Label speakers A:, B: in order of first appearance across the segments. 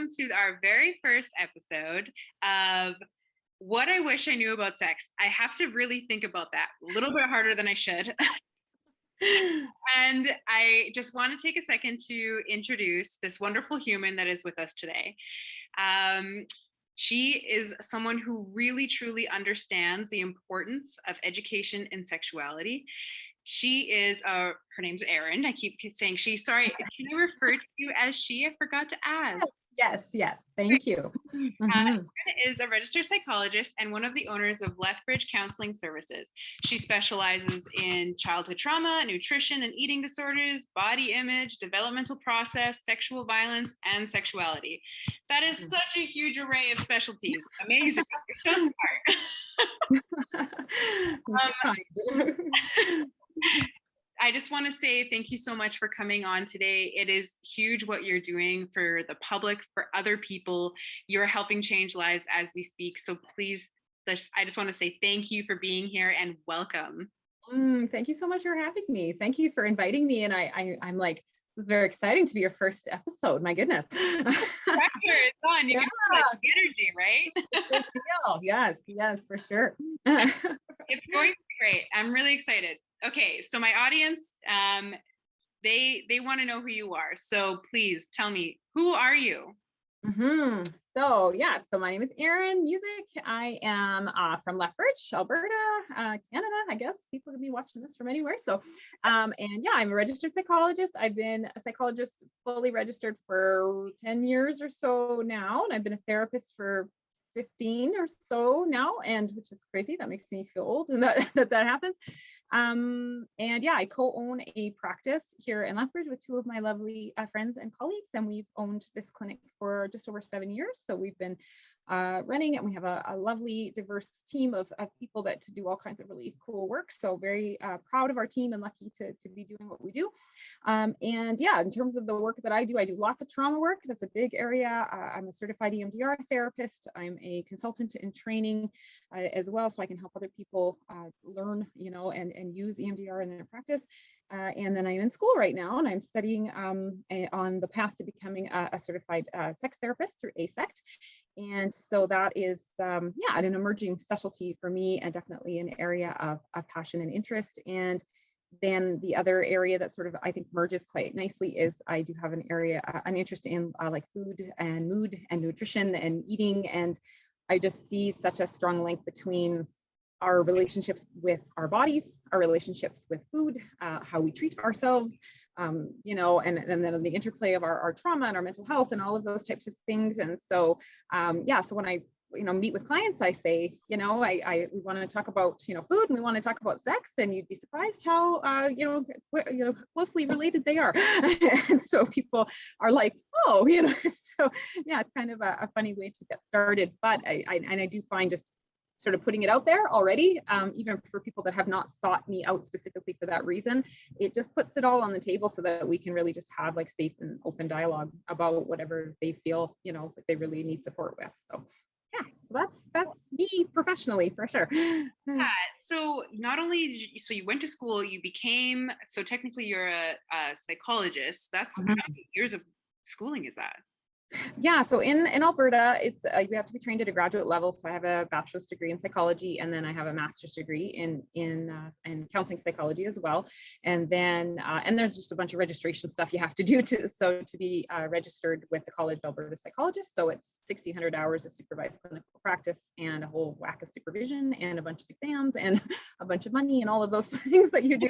A: welcome to our very first episode of What I Wish I Knew About Sex. I have to really think about that a little bit harder than I should. And I just want to take a second to introduce this wonderful human that is with us today. She is someone who really, truly understands the importance of education in sexuality. She is, her name's Erin. I keep saying she. Sorry, can I refer to you as she? I forgot to ask.
B: Yes. Thank you.
A: Erin is a registered psychologist and one of the owners of Lethbridge Counseling Services. She specializes in childhood trauma, nutrition and eating disorders, body image, developmental process, sexual violence, and sexuality. That is such a huge array of specialties. Amazing. You're so smart. I just want to say thank you so much for coming on today. It is huge what you're doing for the public, for other people. You're helping change lives as we speak. So please, I just want to say thank you for being here and welcome.
B: Thank you so much for having me. Thank you for inviting me. And I'm like, this is very exciting to be your first episode. My goodness.
A: Pressure is on. You can feel like energy, right?
B: Big deal. Yes, for sure.
A: It's going to be great. I'm really excited. Okay, so my audience, they want to know who you are. So please tell me, who are you?
B: So my name is Erin Music. I am from Lethbridge, Alberta, Canada. I guess people could be watching this from anywhere. So, I'm a registered psychologist. I've been a psychologist fully registered for 10 years or so now, and I've been a therapist for 15 or so now, and which is crazy. That makes me feel old, and that happens. I co-own a practice here in Lethbridge with two of my lovely friends and colleagues, and we've owned this clinic for just over 7 years. So we've been running, and we have a lovely, diverse team of people that to do all kinds of really cool work. So very proud of our team and lucky to be doing what we do. In terms of the work that I do lots of trauma work. That's a big area. I'm a certified EMDR therapist. I'm a consultant in training as well, so I can help other people learn, and use EMDR in their practice. And then I'm in school right now, and I'm studying on the path to becoming a certified sex therapist through ASECT. And so that is, an emerging specialty for me, and definitely an area of passion and interest. And then the other area that sort of, I think, merges quite nicely is I do have an interest in like food and mood and nutrition and eating. And I just see such a strong link between our relationships with our bodies, our relationships with food, how we treat ourselves, and then the interplay of our trauma and our mental health and all of those types of things. And so, so when I meet with clients, I say, we want to talk about, food, and we want to talk about sex, and you'd be surprised how, closely related they are. And so people are like, oh, so yeah, it's kind of a funny way to get started. But I do find just sort of putting it out there already, even for people that have not sought me out specifically for that reason, it just puts it all on the table so that we can really just have like safe and open dialogue about whatever they feel, that they really need support with. So so that's me professionally for sure.
A: Yeah. So not only so you went to school, you became, so technically you're a psychologist. That's how many years of schooling is that?
B: Yeah, so in Alberta, it's you have to be trained at a graduate level. So I have a bachelor's degree in psychology, and then I have a master's degree in counseling psychology as well. And then and there's just a bunch of registration stuff you have to do to be registered with the College of Alberta Psychologists. So it's 1,600 hours of supervised clinical practice and a whole whack of supervision and a bunch of exams and a bunch of money and all of those things that you do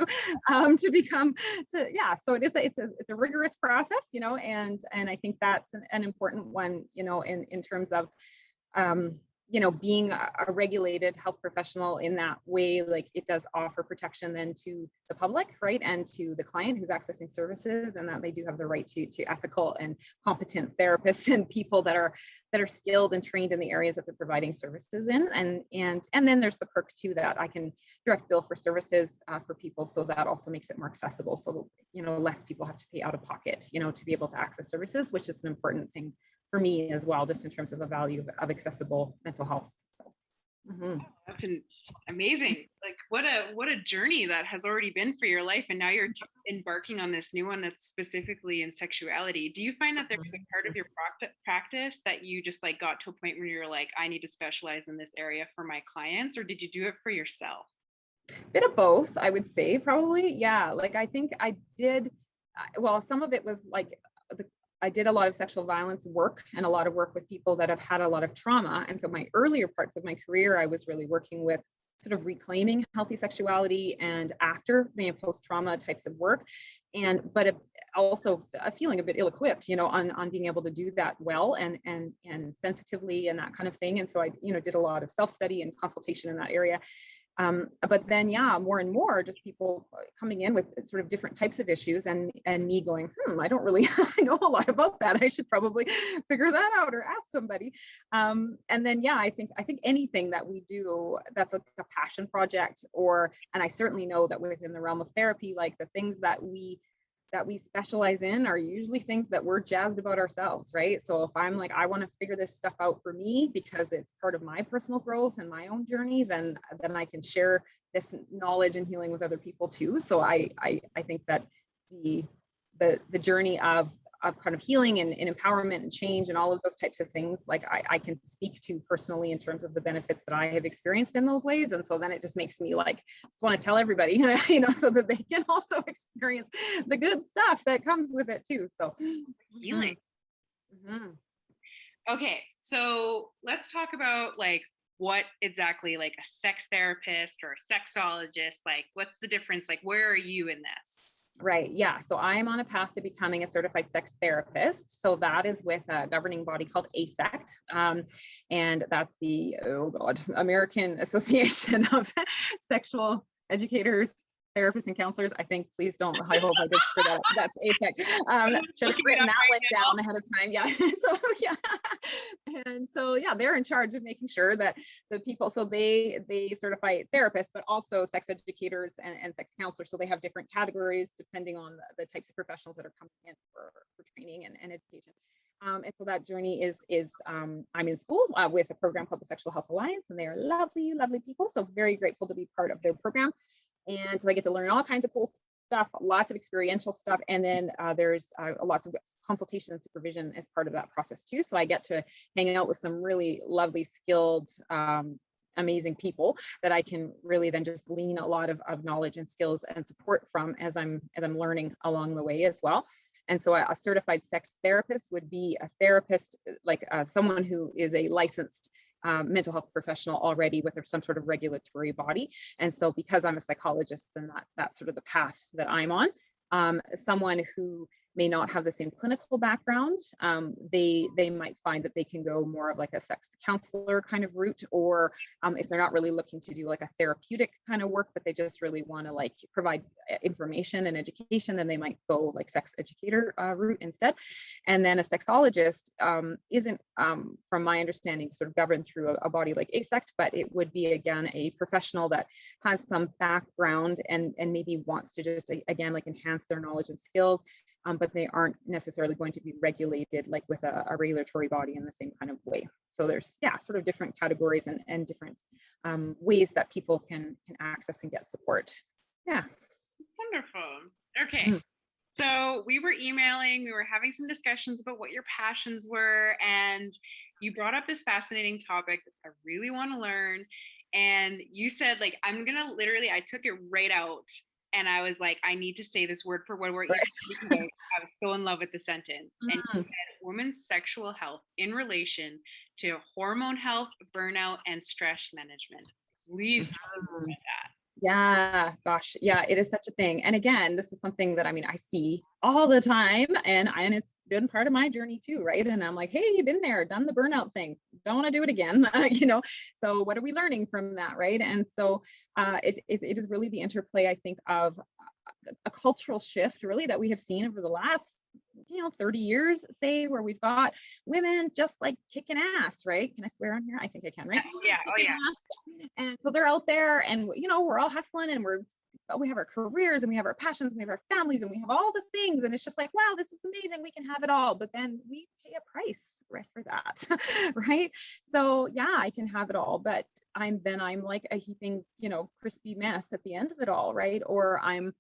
B: to become So it's a rigorous process, and I think that's an important one, in terms of, being a regulated health professional in that way. Like, it does offer protection then to the public, right, and to the client who's accessing services, and that they do have the right to ethical and competent therapists and people that are skilled and trained in the areas that they're providing services in. And then there's the perk too that I can direct bill for services for people, so that also makes it more accessible, so that, less people have to pay out of pocket, to be able to access services, which is an important thing for me as well, just in terms of the value of accessible mental health. So, Mhm.
A: That's amazing. Like what a journey that has already been for your life, and now you're embarking on this new one that's specifically in sexuality. Do you find that there was a part of your practice that you just like got to a point where you're like, I need to specialize in this area for my clients, or did you do it for yourself?
B: Bit of both, I would say, probably. Yeah, like I think I did. Well, some of it was like I did a lot of sexual violence work and a lot of work with people that have had a lot of trauma. And so my earlier parts of my career, I was really working with sort of reclaiming healthy sexuality and after post-trauma types of work. And but also feeling a bit ill-equipped, on being able to do that well and sensitively and that kind of thing. And so I, did a lot of self-study and consultation in that area. But then, yeah, more and more just people coming in with sort of different types of issues and me going, I don't really I know a lot about that. I should probably figure that out or ask somebody. And then, yeah, I think anything that we do that's like a passion project, and I certainly know that within the realm of therapy, like the things that we specialize in are usually things that we're jazzed about ourselves, right? So if I'm like, I want to figure this stuff out for me because it's part of my personal growth and my own journey, then I can share this knowledge and healing with other people too. So I think that the journey of kind of healing and empowerment and change and all of those types of things, like I can speak to personally in terms of the benefits that I have experienced in those ways. And so then it just makes me like, just want to tell everybody, so that they can also experience the good stuff that comes with it too. So
A: Healing.
B: Mm-hmm.
A: Okay, so let's talk about like what exactly like a sex therapist or a sexologist, like what's the difference? Like where are you in this?
B: Right. Yeah. So I'm on a path to becoming a certified sex therapist. So that is with a governing body called ASECT. And that's the, American Association of Sexual Educators, Therapists, and Counselors. I think, please don't, I hope I did screw that up. That's ASECT. Should have written that one down ahead of time. Yeah. So, yeah. And so, yeah, they're in charge of making sure that the people, so they certify therapists, but also sex educators and sex counselors. So they have different categories depending on the types of professionals that are coming in for training and education. And so that journey is I'm in school with a program called the Sexual Health Alliance, and they are lovely, lovely people. So very grateful to be part of their program. And so I get to learn all kinds of cool stuff, lots of experiential stuff. And then there's lots of consultation and supervision as part of that process too. So I get to hang out with some really lovely, skilled, amazing people that I can really then just glean a lot of knowledge and skills and support from as I'm learning along the way as well. And so a certified sex therapist would be a therapist, like someone who is a licensed mental health professional already with some sort of regulatory body. And so because I'm a psychologist, then that's sort of the path that I'm on. Someone who may not have the same clinical background, they might find that they can go more of like a sex counselor kind of route, or if they're not really looking to do like a therapeutic kind of work, but they just really want to like provide information and education, then they might go like sex educator route instead. And then a sexologist isn't, from my understanding, sort of governed through a body like ASECT, but it would be, again, a professional that has some background and maybe wants to just, again, like enhance their knowledge and skills, but they aren't necessarily going to be regulated like with a regulatory body in the same kind of way. So there's, yeah, sort of different categories and different ways that people can access and get support. Yeah.
A: Wonderful. Okay. So we were emailing, we were having some discussions about what your passions were, and you brought up this fascinating topic that I really want to learn. And you said, like, I'm going to literally, I took it right out and I was like, I need to say this word for word. You said, I was so in love with the sentence. And you said women's sexual health in relation to hormone health, burnout, and stress management. Please tell me about that.
B: Yeah, gosh. Yeah, it is such a thing. And again, this is something that, I mean, I see all the time, and it's been part of my journey too, right? And I'm like, hey, you've been there, done the burnout thing. Don't want to do it again, So what are we learning from that, right? And so it is really the interplay, I think, of a cultural shift really that we have seen over the last 30 years, say, where we've got women just like kicking ass, right? Can I swear on here? I think I can, right?
A: Yeah. Oh, yeah.
B: And so they're out there and, we're all hustling and we're we have our careers and we have our passions and we have our families and we have all the things. And it's just like, wow, this is amazing. We can have it all. But then we pay a price, right, for that. Right. So yeah, I can have it all, but I'm like a heaping, crispy mess at the end of it all. Right. Or I'm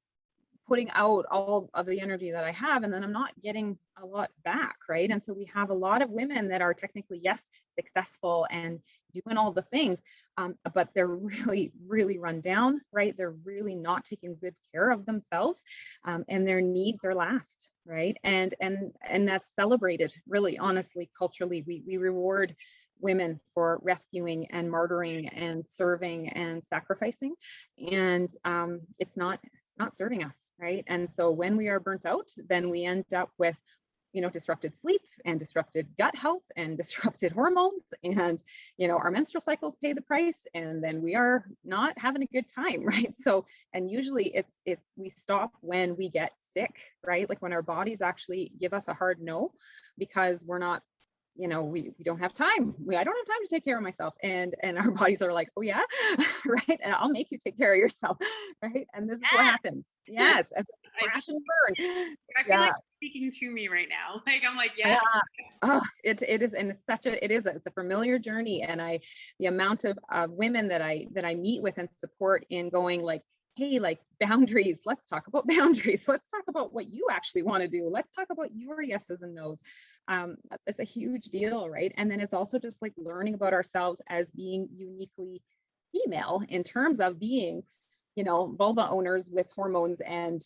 B: putting out all of the energy that I have, and then I'm not getting a lot back, right? And so we have a lot of women that are technically, yes, successful and doing all the things, but they're really, really run down, right? They're really not taking good care of themselves, and their needs are last, right? And that's celebrated, really, honestly, culturally. We reward women for rescuing and martyring and serving and sacrificing, and it's not serving us, right? And so when we are burnt out, then we end up with disrupted sleep and disrupted gut health and disrupted hormones, and our menstrual cycles pay the price, and then we are not having a good time, right? So, and usually it's we stop when we get sick, right? Like when our bodies actually give us a hard no, because we're not, we don't have time. I don't have time to take care of myself. And our bodies are like, oh yeah, right. And I'll make you take care of yourself. Right. And this is what happens. Yes. It's a crash and burn.
A: I feel like speaking to me right now. Like, I'm like, yes.
B: Oh, it is. And it's a familiar journey. And the amount of women that I meet with and support in going like, hey, like boundaries, let's talk about boundaries. Let's talk about what you actually want to do. Let's talk about your yeses and nos. It's a huge deal, right? And then it's also just like learning about ourselves as being uniquely female in terms of being, vulva owners with hormones and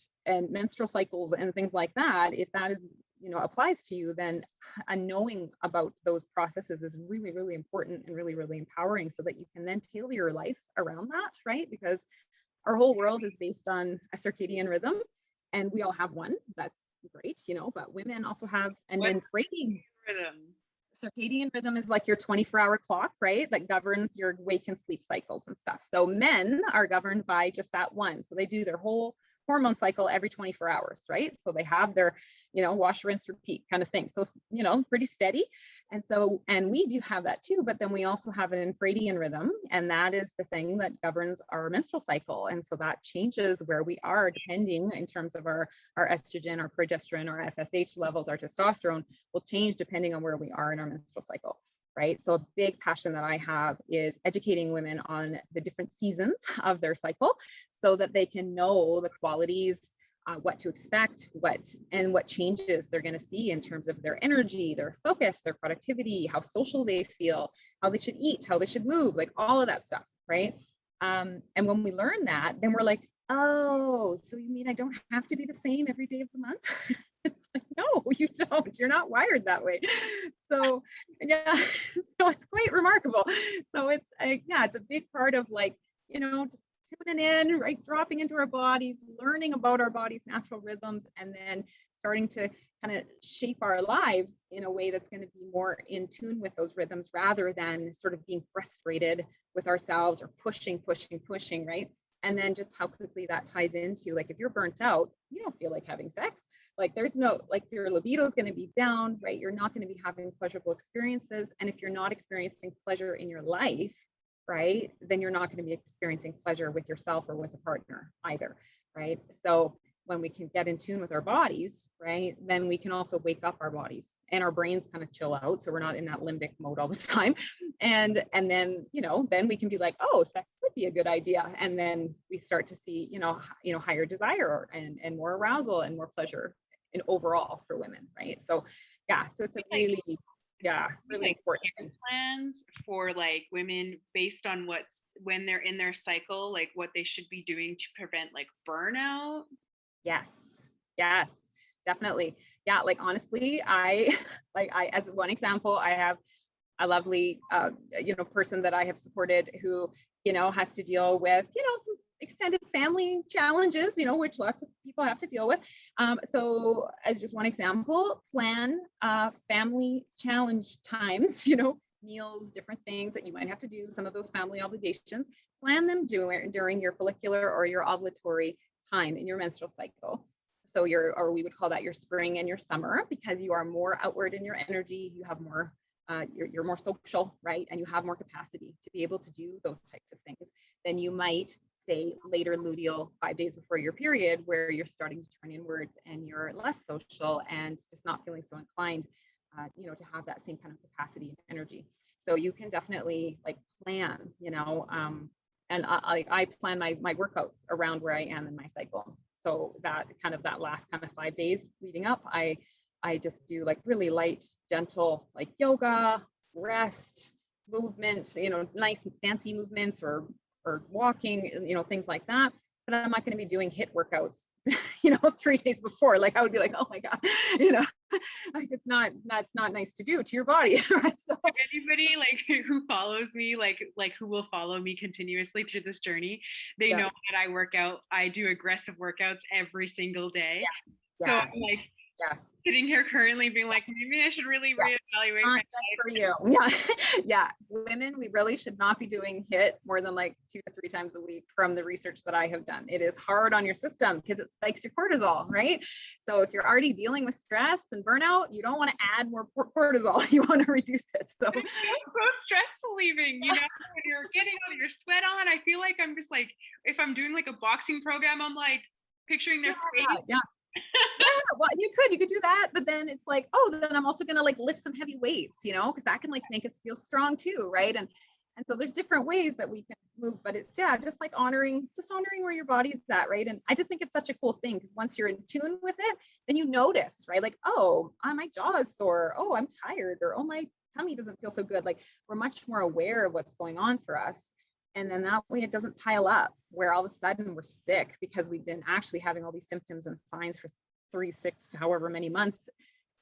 B: menstrual cycles and things like that. If that is, applies to you, then knowing about those processes is really, really important and really, really empowering, so that you can then tailor your life around that, right? Because our whole world is based on a circadian rhythm, and we all have one. That's great, but women also have an infrating
A: rhythm.
B: Circadian rhythm is like your 24-hour clock, right? That governs your wake and sleep cycles and stuff. So men are governed by just that one. So they do their whole hormone cycle every 24 hours, right? So they have their, wash, rinse, repeat kind of thing. So, pretty steady. And we do have that too, but then we also have an infradian rhythm, and that is the thing that governs our menstrual cycle. And so that changes where we are depending in terms of our estrogen, our progesterone, our FSH levels, our testosterone will change depending on where we are in our menstrual cycle. Right. So a big passion that I have is educating women on the different seasons of their cycle, so that they can know the qualities, what to expect, what changes they're going to see in terms of their energy, their focus, their productivity, how social they feel, how they should eat, how they should move, like all of that stuff. Right. And when we learn that, then we're like, oh, so you mean I don't have to be the same every day of the month? It's like, no, you don't. You're not wired that way. So yeah, so it's quite remarkable. So it's a big part of like, just tuning in, right, dropping into our bodies, learning about our body's natural rhythms, and then starting to kind of shape our lives in a way that's going to be more in tune with those rhythms, rather than sort of being frustrated with ourselves or pushing, right? And then just how quickly that ties into, like, if you're burnt out, you don't feel like having sex. Like there's no, like your libido is going to be down, right? You're not going to be having pleasurable experiences. And if you're not experiencing pleasure in your life, right, then you're not going to be experiencing pleasure with yourself or with a partner either, right? So when we can get in tune with our bodies, right, then we can also wake up our bodies and our brains kind of chill out. So we're not in that limbic mode all the time. And then, then we can be like, oh, sex would be a good idea. And then we start to see, higher desire and more arousal and more pleasure in overall for women, right? So yeah, so it's a really important thing.
A: Plans for like women based on when they're in their cycle, like what they should be doing to prevent like burnout.
B: Yes, definitely. Yeah, like honestly, I as one example, I have a lovely person that I have supported who has to deal with some extended family challenges, which lots of people have to deal with. So as just one example, plan family challenge times, meals, different things that you might have to do, some of those family obligations, plan them during your follicular or your ovulatory time in your menstrual cycle. So we would call that your spring and your summer, because you are more outward in your energy, you have more you're more social, right? And you have more capacity to be able to do those types of things than you might say later luteal 5 days before your period, where you're starting to turn inwards and you're less social and just not feeling so inclined, to have that same kind of capacity and energy. So you can definitely like plan, and I plan my workouts around where I am in my cycle. So that last kind of 5 days leading up, I just do like really light, gentle, like yoga, rest, movement, nice and fancy movements or walking, things like that. But I'm not going to be doing HIIT workouts, 3 days before. Like I would be like, oh my God, like that's not nice to do to your body. Right? So
A: anybody like who follows me, like who will follow me continuously through this journey, they know that I work out. I do aggressive workouts every single day.
B: Yeah.
A: So I'm like, sitting here currently being like, maybe I should really reevaluate my life.
B: For you. Yeah. Women, we really should not be doing HIIT more than like 2 to 3 times a week from the research that I have done. It is hard on your system because it spikes your cortisol, right? So if you're already dealing with stress and burnout, you don't want to add more cortisol. You want to reduce it. So
A: it's so stressful leaving, when you're getting all your sweat on. I feel like I'm just like, if I'm doing like a boxing program, I'm like picturing their face.
B: Yeah. Well, you could do that, but then it's like, oh, then I'm also gonna like lift some heavy weights, because that can like make us feel strong too, right? And so there's different ways that we can move, but it's just like honoring where your body's at, right? And I just think it's such a cool thing because once you're in tune with it, then you notice, right? Like, oh, my jaw is sore, oh, I'm tired, or oh, my tummy doesn't feel so good. Like we're much more aware of what's going on for us. And then that way it doesn't pile up where all of a sudden we're sick because we've been actually having all these symptoms and signs for 3, 6, however many months,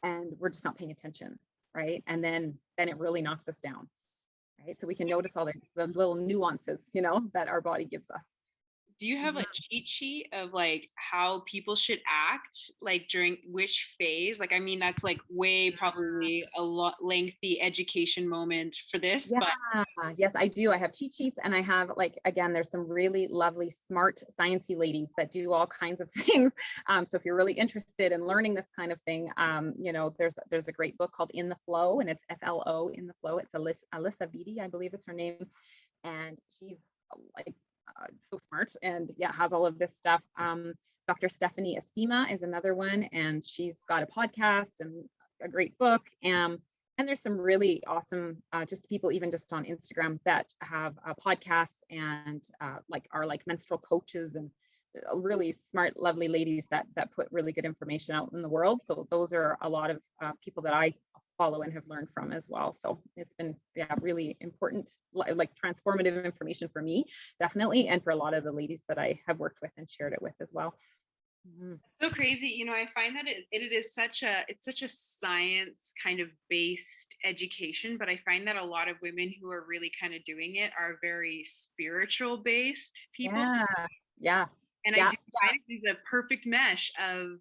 B: and we're just not paying attention, right? And then it really knocks us down, right? So we can notice all the little nuances, that our body gives us.
A: Do you have a cheat sheet of like how people should act like during which phase? Like, I mean, that's like way probably a lot lengthy education moment for this.
B: Yeah, but yes, I do. I have cheat sheets, and I have again, there's some really lovely, smart, sciencey ladies that do all kinds of things. So if you're really interested in learning this kind of thing, there's a great book called In the Flow, and it's FLO, In the Flow. It's Alyssa Beatty, I believe is her name, and she's like so smart and has all of this stuff. Dr. Stephanie Estima is another one, and she's got a podcast and a great book. And there's some really awesome just people even just on Instagram that have podcasts and are menstrual coaches and really smart, lovely ladies that put really good information out in the world. So those are a lot of people that I follow and have learned from as well. So it's been really important, like transformative information for me, definitely, and for a lot of the ladies that I have worked with and shared it with as well.
A: So crazy. I find that it is such a science kind of based education, but I find that a lot of women who are really kind of doing it are very spiritual based people.
B: Yeah.
A: And I do find it is a perfect mesh of,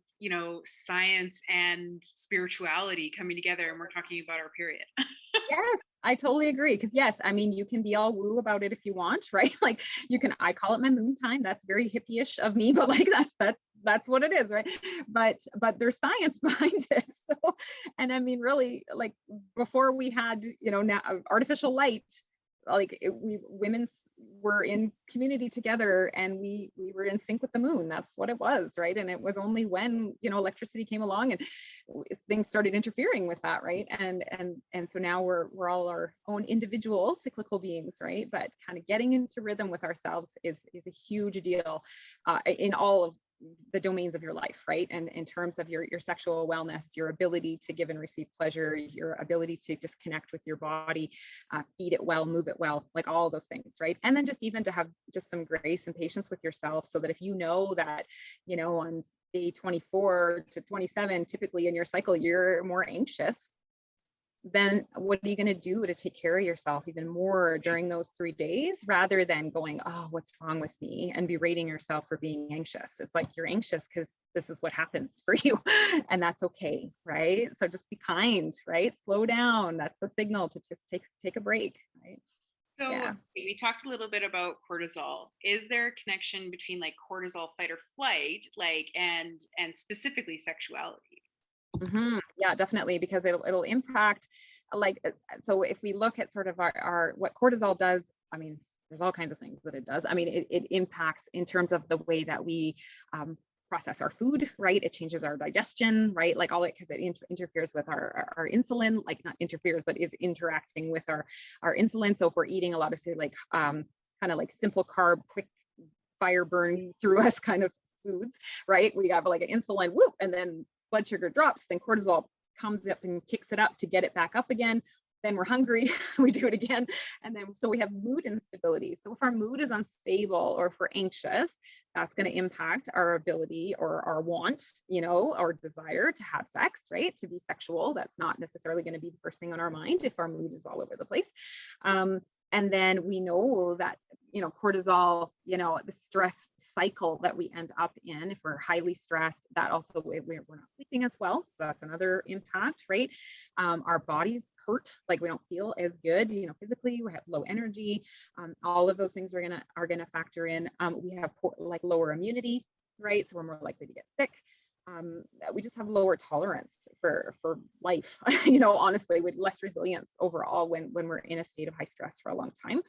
A: science and spirituality coming together, and we're talking about our period.
B: Yes, I totally agree. Because yes, I mean, you can be all woo about it if you want, right? Like I call it my moon time. That's very hippie-ish of me, but like that's what it is, right? But there's science behind it. So, and I mean, really, like before we had, now artificial light, women were in community together, and we were in sync with the moon. That's what it was, right? And it was only when electricity came along and things started interfering with that, right? And so now we're all our own individual cyclical beings, right? But kind of getting into rhythm with ourselves is a huge deal in all of the domains of your life, right? And in terms of your sexual wellness, your ability to give and receive pleasure, your ability to just connect with your body, feed it well, move it well, like all those things, right? And then just even to have just some grace and patience with yourself, so that if you know that, on day 24 to 27, typically in your cycle, you're more anxious, then what are you going to do to take care of yourself even more during those 3 days, rather than going, oh, what's wrong with me, and berating yourself for being anxious? It's like, you're anxious because this is what happens for you, and that's okay, right? So just be kind, right? Slow down. That's a signal to just take a break, right?
A: So we talked a little bit about cortisol. Is there a connection between like cortisol fight or flight, and specifically sexuality?
B: Yeah, definitely, because it'll impact like, so if we look at sort of our what cortisol does, I mean, there's all kinds of things that it does. I mean, it impacts in terms of the way that we process our food, right? It changes our digestion, right? Like all it, because it interferes with our insulin, like not interferes, but is interacting with our insulin. So if we're eating a lot of, say, like kind of like simple carb, quick fire burn through us kind of foods, right? We have like an insulin whoop, and then blood sugar drops, then cortisol comes up and kicks it up to get it back up again. Then we're hungry, we do it again. And then, so we have mood instability. So if our mood is unstable or if we're anxious, that's going to impact our ability or our want, you know, our desire to have sex, right? To be sexual. That's not necessarily going to be the first thing on our mind if our mood is all over the place. And then we know that, you know, cortisol, you know, the stress cycle that we end up in, if we're highly stressed, that also, we're not sleeping as well. So that's another impact, right? Our bodies hurt, like we don't feel as good, you know, physically, we have low energy. All of those things are gonna factor in. We have like lower immunity, right? So we're more likely to get sick. We just have lower tolerance for life, you know, honestly, with less resilience overall when we're in a state of high stress for a long time.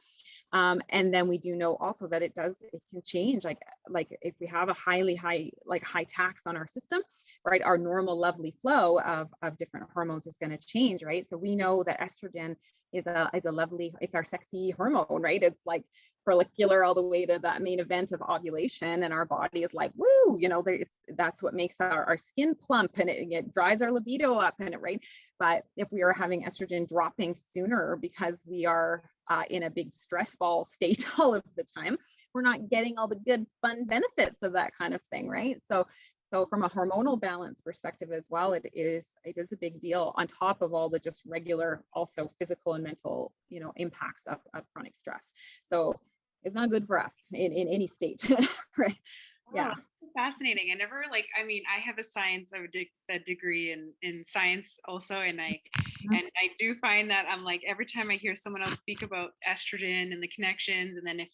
B: And then we do know also that it can change, like if we have a high tax on our system, right, our normal lovely flow of different hormones is going to change, right? So we know that estrogen is a lovely, it's our sexy hormone, right? It's like follicular all the way to that main event of ovulation, and our body is like, woo, you know, that's what makes our skin plump, and it drives our libido up, and it, right? But if we are having estrogen dropping sooner because we are in a big stress ball state all of the time, we're not getting all the good fun benefits of that kind of thing, right? So from a hormonal balance perspective as well, it is a big deal on top of all the just regular, also physical and mental, you know, impacts of chronic stress. So it's not good for us in any state, right? Yeah.
A: Fascinating. I mean, I have a degree in science also. And I do find that I'm like, every time I hear someone else speak about estrogen and the connections, and then if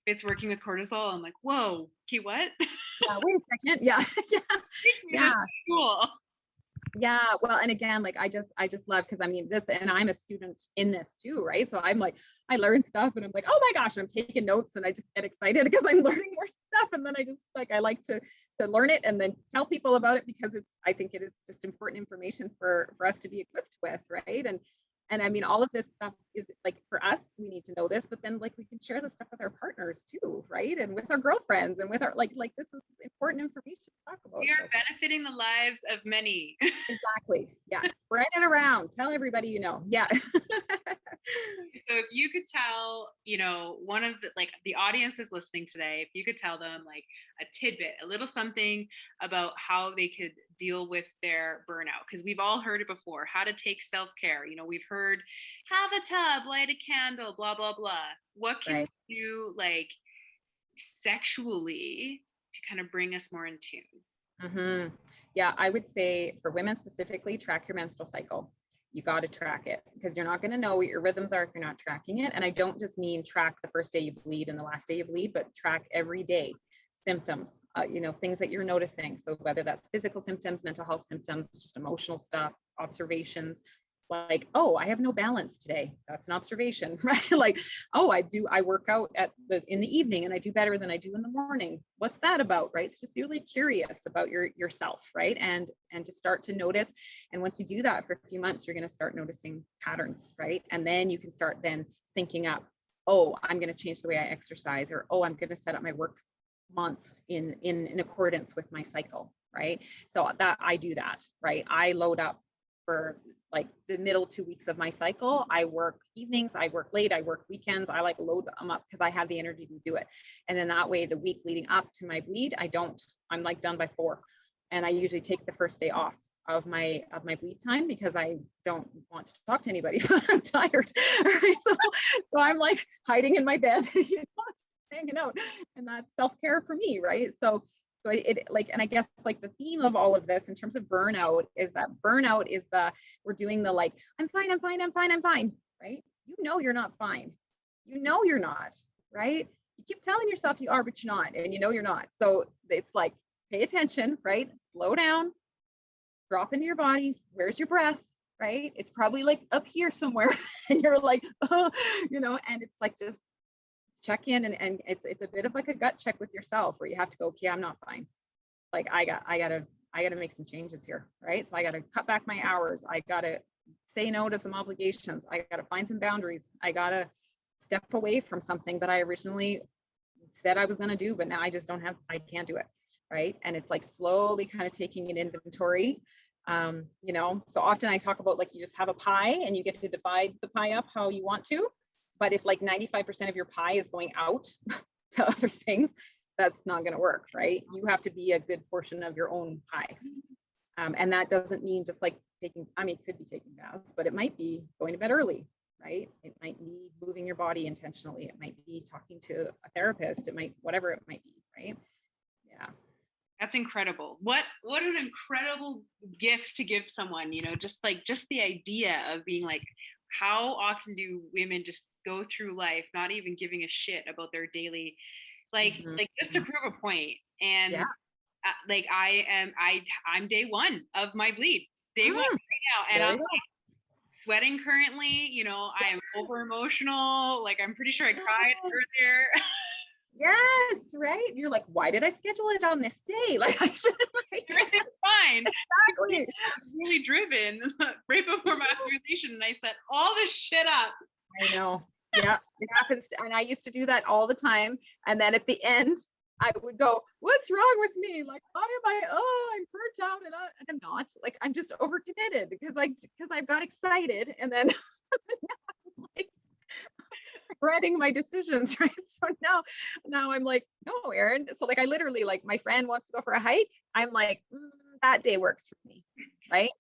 A: it's working with cortisol, I'm like, whoa, okay, what?
B: Yeah, wait a second. Yeah. Yeah.
A: Cool.
B: Yeah. Well, and again, like I just love, because I mean this, and I'm a student in this too, right? So I'm like, I learn stuff and I'm like, oh my gosh, I'm taking notes, and I just get excited because I'm learning more stuff. And then I like to learn it and then tell people about it, because I think it is just important information for us to be equipped with, right? And I mean, all of this stuff is like, for us, we need to know this, but then like we can share this stuff with our partners too, right? And with our girlfriends and with our, like this is important information to talk about.
A: We are benefiting the lives of many.
B: Exactly. Yeah. Spread it around. Tell everybody you know. Yeah.
A: So if you could tell, you know, one of the audience is listening today, if you could tell them like a tidbit, a little something about how they could deal with their burnout, because we've all heard it before, how to take self-care. You know, we've heard have a tub, light a candle, blah, blah, blah. What can we do like sexually to kind of bring us more in tune?
B: Mm-hmm. Yeah, I would say for women specifically, track your menstrual cycle. You got to track it, because you're not going to know what your rhythms are if you're not tracking it. And I don't just mean track the first day you bleed and the last day you bleed, but track every day symptoms, you know, things that you're noticing. So whether that's physical symptoms, mental health symptoms, just emotional stuff, observations, like, oh, I have no balance today. That's an observation, right? Like, oh, I work out in the evening and I do better than I do in the morning. What's that about, right? So just be really curious about yourself, right? And just start to notice. And once you do that for a few months, you're going to start noticing patterns, right? And then you can start then syncing up. Oh, I'm going to change the way I exercise, or oh, I'm going to set up my work month in accordance with my cycle, right? So that I do that, right? I load up for like the middle 2 weeks of my cycle. I work evenings, I work late, I work weekends. I like load them up because I have the energy to do it. And then that way, the week leading up to my bleed, I'm like done by 4. And I usually take the first day off of my bleed time, because I don't want to talk to anybody. I'm tired. Right? So I'm like hiding in my bed, you know, hanging out, and that's self-care for me, right? So it like, and I guess like the theme of all of this in terms of burnout is that burnout is we're doing the like, I'm fine, right? You know, you're not fine. You know, you're not, right? You keep telling yourself you are, but you're not, and you know, you're not. So it's like, pay attention, right? Slow down, drop into your body. Where's your breath, right? It's probably like up here somewhere. And you're like, oh, and it's like, just check in, and it's a bit of like a gut check with yourself where you have to go, okay, I'm not fine. Like I gotta make some changes here, right? So I gotta cut back my hours. I gotta say no to some obligations. I gotta find some boundaries. I gotta step away from something that I originally said I was gonna do, but now I just I can't do it, right? And it's like slowly kind of taking an inventory. So often I talk about, like, you just have a pie and you get to divide the pie up how you want to. But if like 95% of your pie is going out to other things, that's not going to work, right? You have to be a good portion of your own pie. And that doesn't mean just like it could be taking baths, but it might be going to bed early, right? It might be moving your body intentionally. It might be talking to a therapist. Whatever it might be, right? Yeah.
A: That's incredible. What an incredible gift to give someone, just the idea of being like, how often do women just go through life not even giving a shit about their daily, like just to prove a point. And
B: yeah.
A: Like I'm day one of my bleed, day one right now, and I'm like sweating currently. I am over emotional. Like, I'm pretty sure I cried earlier.
B: Yes, right. You're like, why did I schedule it on this day? Like, I should.
A: It's fine.
B: Exactly.
A: I was really driven right before my ovulation, and I set all this shit up.
B: I know. Yeah, it happens. And I used to do that all the time. And then at the end, I would go, what's wrong with me? Like, why am I'm burnt out, and I'm not. Like, I'm just overcommitted because I got excited, and then like regretting my decisions, right? So now I'm like, no, Erin. So like, I literally, like, my friend wants to go for a hike. I'm like, that day works for me, right?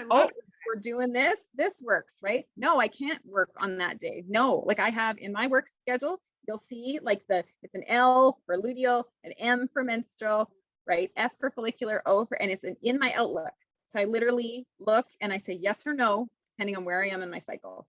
B: We're doing this works, right? No, I can't work on that day. No, like, I have in my work schedule, you'll see like it's an L for luteal, an M for menstrual, right? F for follicular, O for, and it's in my Outlook. So I literally look and I say yes or no, depending on where I am in my cycle.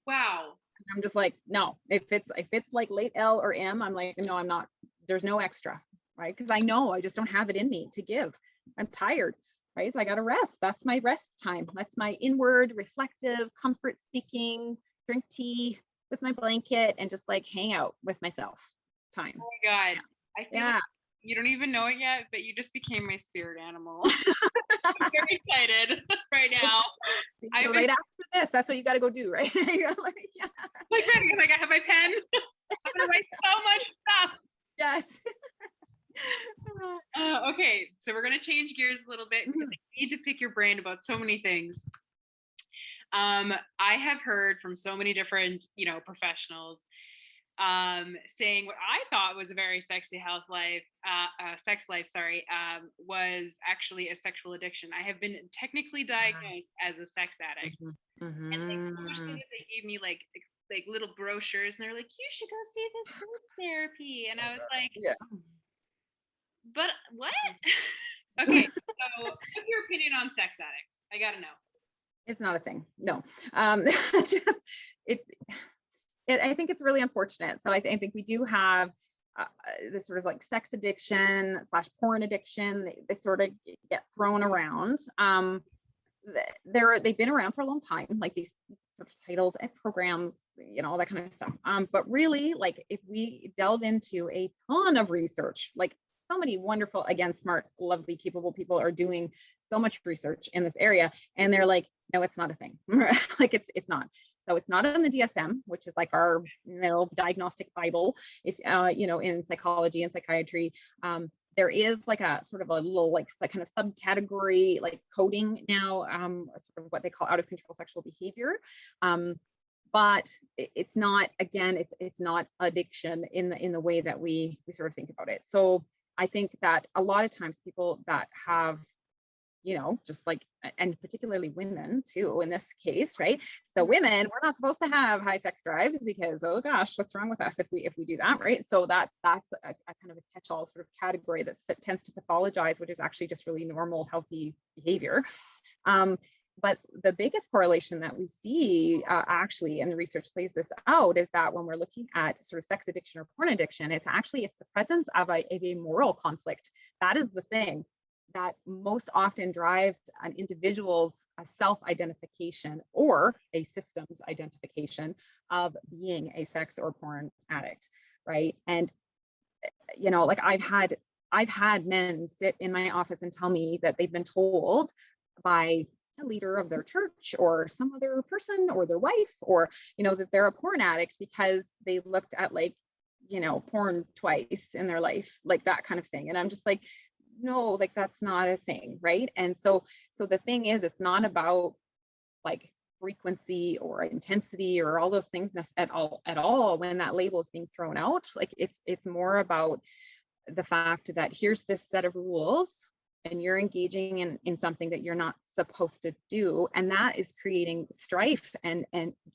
A: Wow.
B: And I'm just like, no, if it's like late L or M, I'm like, no, I'm not, there's no extra, right? Because I know I just don't have it in me to give. I'm tired. Right? So I got to rest. That's my rest time. That's my inward, reflective, comfort seeking, drink tea with my blanket and just like hang out with myself time.
A: Oh my God. I feel like you don't even know it yet, but you just became my spirit animal. I'm very excited right now.
B: Right after this, that's what you got to go do, right?
A: Like, I have my pen. I'm going to write so much stuff.
B: Yes.
A: Okay, so we're going to change gears a little bit because I need to pick your brain about so many things. I have heard from so many different, professionals saying what I thought was a very sexy sex life, was actually a sexual addiction. I have been technically diagnosed as a sex addict. And they gave me like little brochures, and they're like, you should go see this group therapy. And I was like, yeah. But what? Okay, so what's your opinion on sex addicts? I gotta know.
B: It's not a thing. No. I think it's really unfortunate. So I think we do have this sort of like sex addiction / porn addiction. They sort of get thrown around. They've been around for a long time, like these sort of titles and programs, all that kind of stuff. But really, like, if we delve into a ton of research, like, so many wonderful, again, smart, lovely, capable people are doing so much research in this area, and they're like, no, it's not a thing. Like, it's not. So it's not in the DSM, which is like our diagnostic Bible, if in psychology and psychiatry. There is like a sort of a little like kind of subcategory like coding now, sort of what they call out of control sexual behavior. But it's not, again, it's not addiction in the way that we sort of think about it. So I think that a lot of times people that have, just like, and particularly women too, in this case, right? So women, we're not supposed to have high sex drives because, oh gosh, what's wrong with us if we do that, right? So that's a kind of a catch-all sort of category that tends to pathologize, which is actually just really normal, healthy behavior. But the biggest correlation that we see actually, and the research plays this out, is that when we're looking at sort of sex addiction or porn addiction, it's the presence of a moral conflict. That is the thing. that most often drives an individual's self-identification or a system's identification of being a sex or porn addict, right? And like I've had men sit in my office and tell me that they've been told by a leader of their church or some other person or their wife, or that they're a porn addict because they looked at porn twice in their life, like that kind of thing. And I'm just like, no, like that's not a thing, right? And so the thing is, it's not about like frequency or intensity or all those things at all when that label is being thrown out. Like it's more about the fact that here's this set of rules and you're engaging in something that you're not supposed to do, and that is creating strife and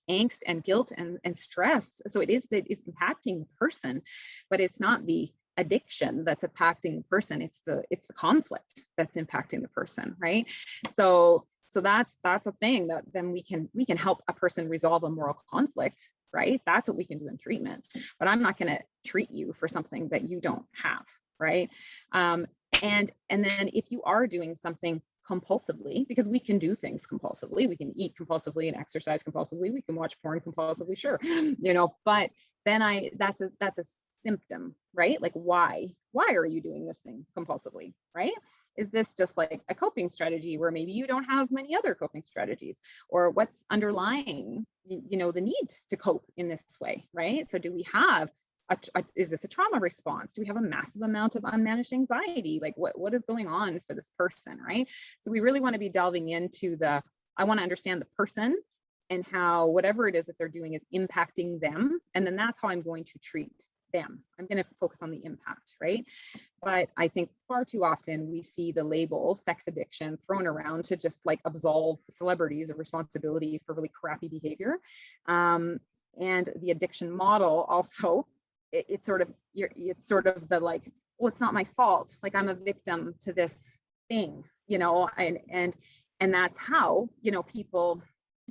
B: angst and guilt and stress. So it is impacting the person, but it's not the addiction that's impacting the person, it's the conflict that's impacting the person, right? So that's a thing that then we can help a person resolve a moral conflict, right? That's what we can do in treatment. But I'm not going to treat you for something that you don't have, right? And then if you are doing something compulsively, because we can do things compulsively, we can eat compulsively and exercise compulsively, we can watch porn compulsively, sure, but then that's a symptom, right? Like why are you doing this thing compulsively, right? Is this just like a coping strategy where maybe you don't have many other coping strategies, or what's underlying the need to cope in this way, right? So do we have is this a trauma response? Do we have a massive amount of unmanaged anxiety? Like what is going on for this person, right? So we really want to be delving into I want to understand the person and how whatever it is that they're doing is impacting them. And then that's how I'm going to treat them. I'm going to focus on the impact, right? But I think far too often we see the label sex addiction thrown around to just like absolve celebrities of responsibility for really crappy behavior. And the addiction model also, it's sort of the like, well, it's not my fault. Like I'm a victim to this thing, and that's how, people,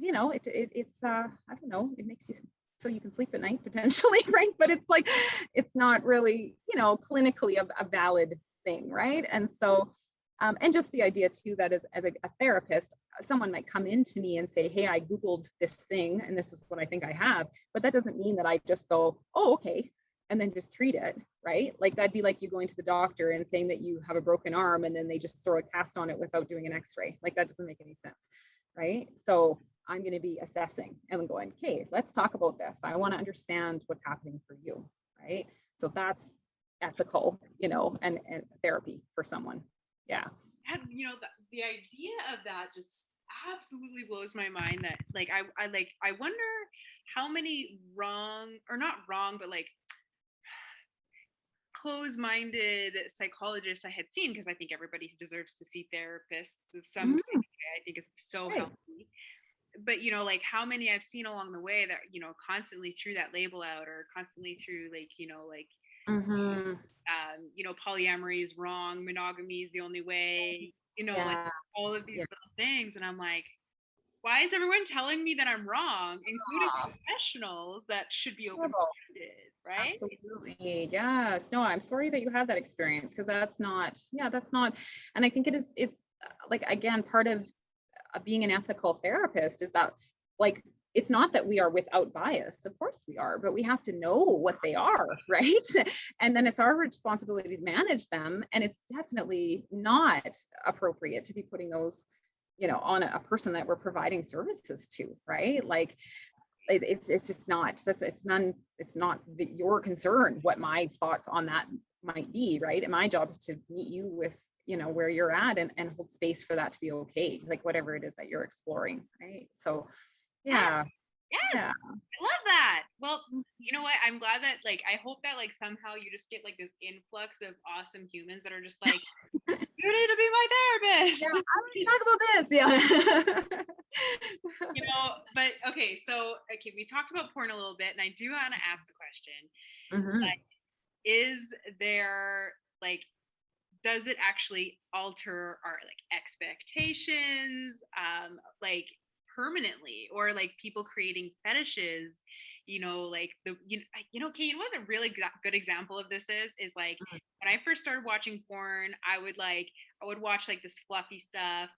B: it's I don't know, it makes you so you can sleep at night potentially, right? But it's like, it's not really, clinically a valid thing, right? And so, and just the idea too, that as a therapist, someone might come into me and say, hey, I Googled this thing and this is what I think I have, but that doesn't mean that I just go, oh, okay, and then just treat it, right? Like that'd be like you going to the doctor and saying that you have a broken arm and then they just throw a cast on it without doing an x-ray. Like that doesn't make any sense, right? So I'm going to be assessing and going, okay, let's talk about this. I want to understand what's happening for you, right? So that's ethical, and therapy for someone. Yeah.
A: And the idea of that just absolutely blows my mind. That like I wonder how many wrong, or not wrong, but like close-minded psychologists I had seen, because I think everybody deserves to see therapists of some kind. I think it's so healthy. But like how many I've seen along the way that constantly threw that label out, or constantly threw polyamory is wrong, monogamy is the only way, like all of these little things. And I'm like, why is everyone telling me that I'm wrong, including professionals that should be open-minded, right?
B: Absolutely. Yes. No, I'm sorry that you had that experience, because that's not, and I think it's like, again, part of being an ethical therapist is that, like, it's not that we are without bias. Of course we are, but we have to know what they are, right? And then it's our responsibility to manage them. And it's definitely not appropriate to be putting those, on a person that we're providing services to, right? Like, it's just not, it's not your concern what my thoughts on that might be, right? And my job is to meet you with, where you're at, and hold space for that to be okay, like whatever it is that you're exploring, right? So yeah.
A: Yes. I love that. Well, you know what? I'm glad that, like, I hope that, like, somehow you just get like this influx of awesome humans that are just like, you need to be my therapist.
B: Yeah, I want to talk about this. Yeah.
A: But okay, so we talked about porn a little bit, and I do want to ask the question: like, is there, like, does it actually alter our like expectations, like permanently, or like people creating fetishes like okay, you know what a really good example of this is like when I first started watching porn, I would watch like this fluffy stuff,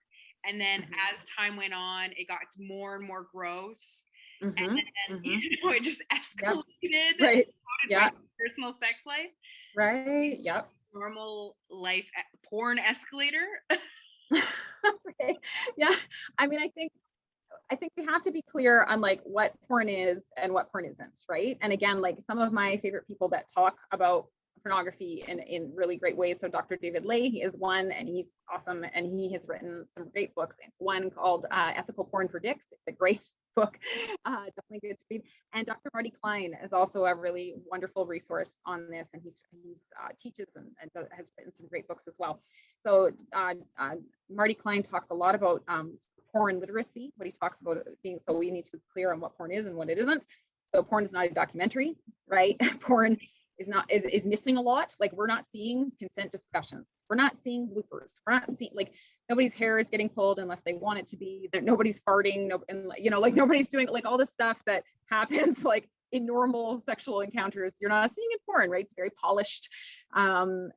A: and then as time went on, it got more and more gross, and then it just escalated.
B: Right.
A: My personal sex life.
B: Right. Yep.
A: Normal life porn escalator.
B: Okay. Yeah. I mean, I think we have to be clear on like what porn is and what porn isn't, right? And again, like some of my favorite people that talk about pornography in really great ways. So Dr. David Ley is one, and he's awesome, and he has written some great books. One called Ethical Porn for Dicks. It's a great book, definitely good to read. And Dr. Marty Klein is also a really wonderful resource on this, and he's teaches and has written some great books as well. So Marty Klein talks a lot about porn literacy, what he talks about being, so we need to be clear on what porn is and what it isn't. So porn is not a documentary, right? Porn is missing a lot. Like we're not seeing consent discussions. We're not seeing bloopers. We're not seeing like nobody's hair is getting pulled unless they want it to be. Nobody's farting. And like nobody's doing like all the stuff that happens like in normal sexual encounters. You're not seeing in porn, right? It's very polished, and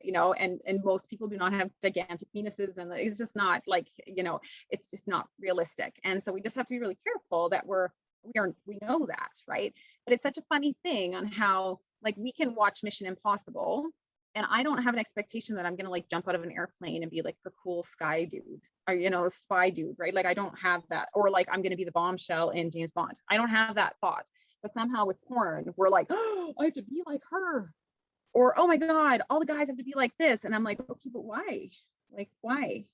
B: most people do not have gigantic penises, and it's just not like it's just not realistic. And so we just have to be really careful that we know that, right? But it's such a funny thing on how like we can watch Mission Impossible, and I don't have an expectation that I'm gonna like jump out of an airplane and be like a cool sky dude or spy dude, right? Like I don't have that, or like I'm gonna be the bombshell in James Bond. I don't have that thought. But somehow with porn, we're like, oh, I have to be like her, or oh my God, all the guys have to be like this, and I'm like, okay, but why? Like why?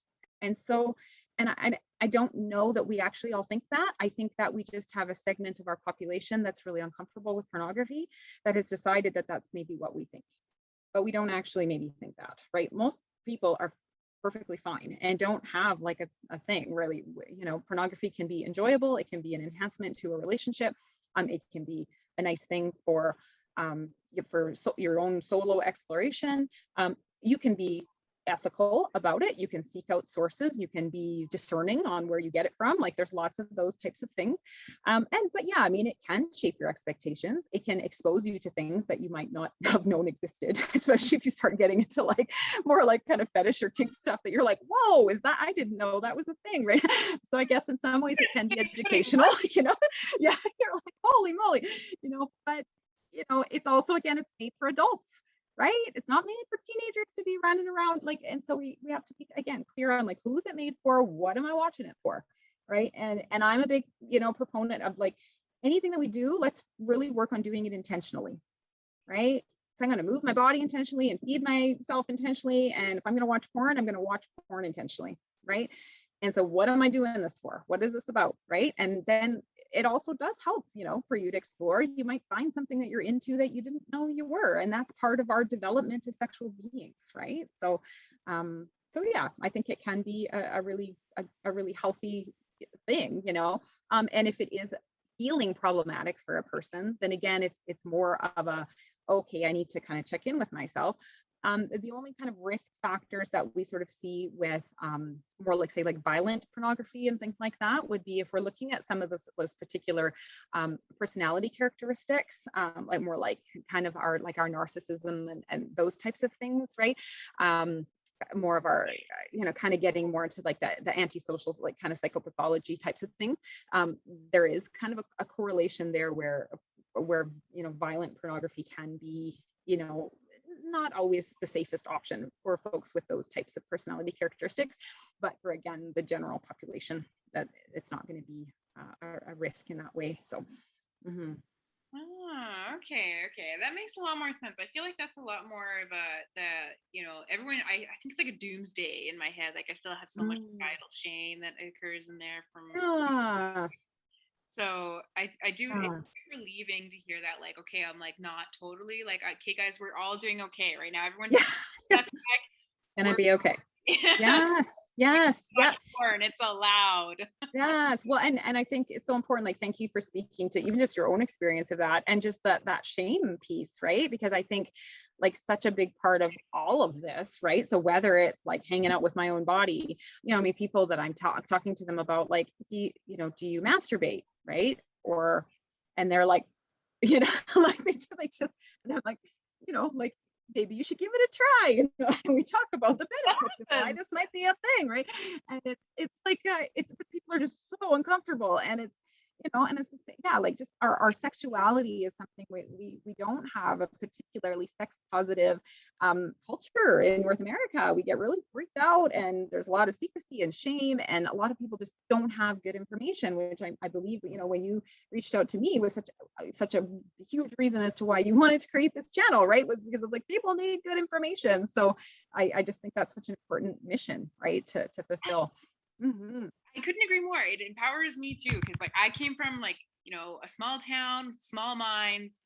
B: And so, and I don't know that we actually all think that. I think that we just have a segment of our population that's really uncomfortable with pornography that has decided that that's maybe what we think. But we don't actually maybe think that, right? Most people are perfectly fine and don't have like a thing really. Pornography can be enjoyable. It can be an enhancement to a relationship. It can be a nice thing for your own solo exploration. You can be ethical about it. You can seek out sources. You can be discerning on where you get it from. Like there's lots of those types of things. But yeah, I mean, it can shape your expectations. It can expose you to things that you might not have known existed, especially if you start getting into like more like kind of fetish or kink stuff that you're like, whoa, I didn't know that was a thing, right? So I guess in some ways it can be educational, yeah, you're like, holy moly, but it's also, again, it's made for adults, right? It's not made for teenagers to be running around like, and so we have to be, again, clear on like, who's it made for? What am I watching it for? Right. And I'm a big, proponent of like anything that we do, let's really work on doing it intentionally. Right. So I'm going to move my body intentionally and feed myself intentionally. And if I'm going to watch porn, I'm going to watch porn intentionally. Right. And so what am I doing this for? What is this about? Right. And then it also does help, for you to explore. You might find something that you're into that you didn't know you were. And that's part of our development as sexual beings, right? So, yeah, I think it can be a really healthy thing, and if it is feeling problematic for a person, then again, it's more of a, okay, I need to kind of check in with myself. The only kind of risk factors that we sort of see with more like, say, like violent pornography and things like that would be if we're looking at some of those particular personality characteristics, like more like kind of our narcissism and those types of things, right? More of our, kind of getting more into like the antisocials, like kind of psychopathology types of things. There is kind of a correlation there where violent pornography can be, not always the safest option for folks with those types of personality characteristics, but for, again, the general population, that it's not going to be a risk in that way. So
A: okay, that makes a lot more sense. I feel like that's a lot more of everyone, I think it's like a doomsday in my head. Like I still have so much societal shame that occurs in there from So I do, it's relieving to hear that, like, okay, I'm like not totally like, okay, guys, we're all doing okay right now. Everyone
B: gonna be okay. Yes. Yeah.
A: Porn, it's allowed.
B: Yes. Well, and I think it's so important. Like, thank you for speaking to even just your own experience of that, and just that shame piece, right? Because I think like such a big part of all of this, right? So whether it's like hanging out with my own body, I mean, people that I'm talking to them about, like, do you masturbate, right? And they're like, like they just, and I'm like, like, maybe you should give it a try. And we talk about the benefits of why this might be a thing, right? And it's like but people are just so uncomfortable, and it's and it's the same, yeah, like just our sexuality is something we don't have a particularly sex positive culture in North America. We get really freaked out, and there's a lot of secrecy and shame, and a lot of people just don't have good information, which I believe, when you reached out to me was such a huge reason as to why you wanted to create this channel, right? Was because it's like people need good information. So I just think that's such an important mission, right, to fulfill. Mm-hmm.
A: I couldn't agree more. It empowers me too, because like I came from like, a small town, small minds,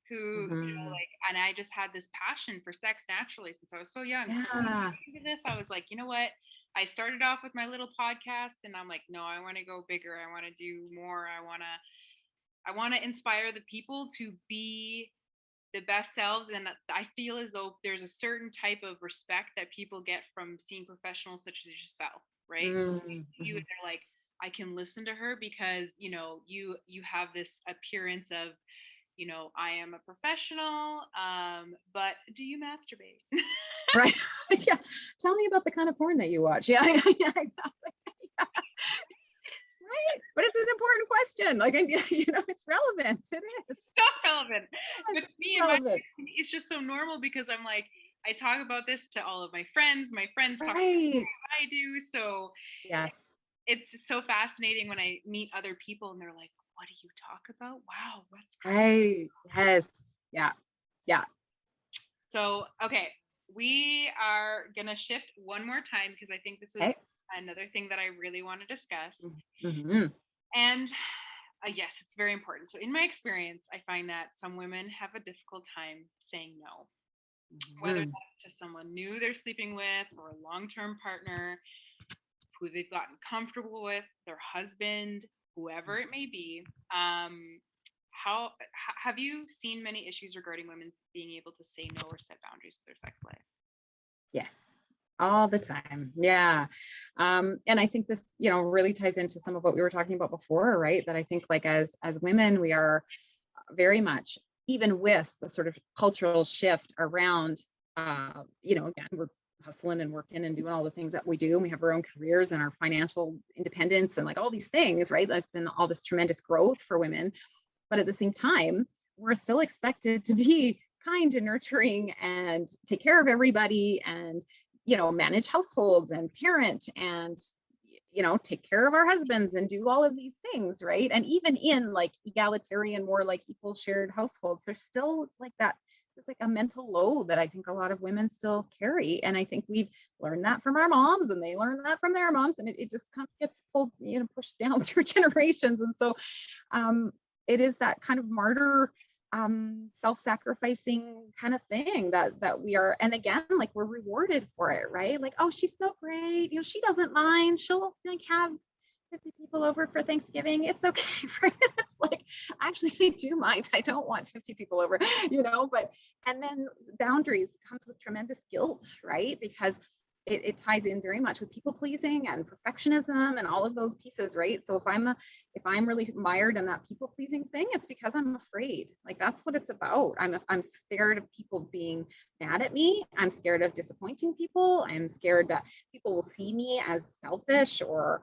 A: who, and I just had this passion for sex naturally since I was so young.
B: Yeah.
A: So when I into this, I was like, you know what? I started off with my little podcast, and I'm like, no, I want to go bigger. I want to do more. I want to inspire the people to be the best selves. And I feel as though there's a certain type of respect that people get from seeing professionals such as yourself, right?
B: Mm-hmm.
A: You and they're like, I can listen to her because you have this appearance of I am a professional, but do you masturbate?
B: Right. Yeah, tell me about the kind of porn that you watch. Yeah, yeah, exactly. Yeah. Right, but it's an important question. Like, it's relevant. It is
A: so relevant. But me
B: relevant.
A: It's just so normal, because I'm like, I talk about this to all of my friends. My friends talk about
B: Right.
A: what I do. So
B: Yes,
A: it's so fascinating when I meet other people and they're like, what do you talk about? Wow, that's great.
B: right. Yes. Yeah.
A: So, okay, we are going to shift one more time, because I think this is another thing that I really want to discuss.
B: Mm-hmm.
A: And yes, it's very important. So in my experience, I find that some women have a difficult time saying no, whether that's to someone new they're sleeping with, or a long-term partner who they've gotten comfortable with, their husband, whoever it may be. How have you seen many issues regarding women being able to say no or set boundaries with their sex life?
B: Yes, all the time. Yeah. And I think this, really ties into some of what we were talking about before, right? That I think, like, as women, we are very much, even with the sort of cultural shift around, again, we're hustling and working and doing all the things that we do, and we have our own careers and our financial independence and like all these things, right? There's been all this tremendous growth for women, but at the same time, we're still expected to be kind and nurturing and take care of everybody, and manage households and parent, and take care of our husbands and do all of these things, right? And even in like egalitarian, more like equal shared households, there's still like that, it's like a mental load that I think a lot of women still carry. And I think we've learned that from our moms, and they learned that from their moms, and it just kind of gets pulled, pushed down through generations. And so it is that kind of martyr, self-sacrificing kind of thing that we are, and again, like, we're rewarded for it, right? Like, oh, she's so great, she doesn't mind, she'll like have 50 people over for Thanksgiving, it's okay for it. It's like, actually, I do mind, I don't want 50 people over, but, and then boundaries comes with tremendous guilt, right? Because it ties in very much with people pleasing and perfectionism and all of those pieces, right? So if I'm really mired in that people pleasing thing, it's because I'm afraid. Like, that's what it's about. I'm scared of people being mad at me. I'm scared of disappointing people. I'm scared that people will see me as selfish, or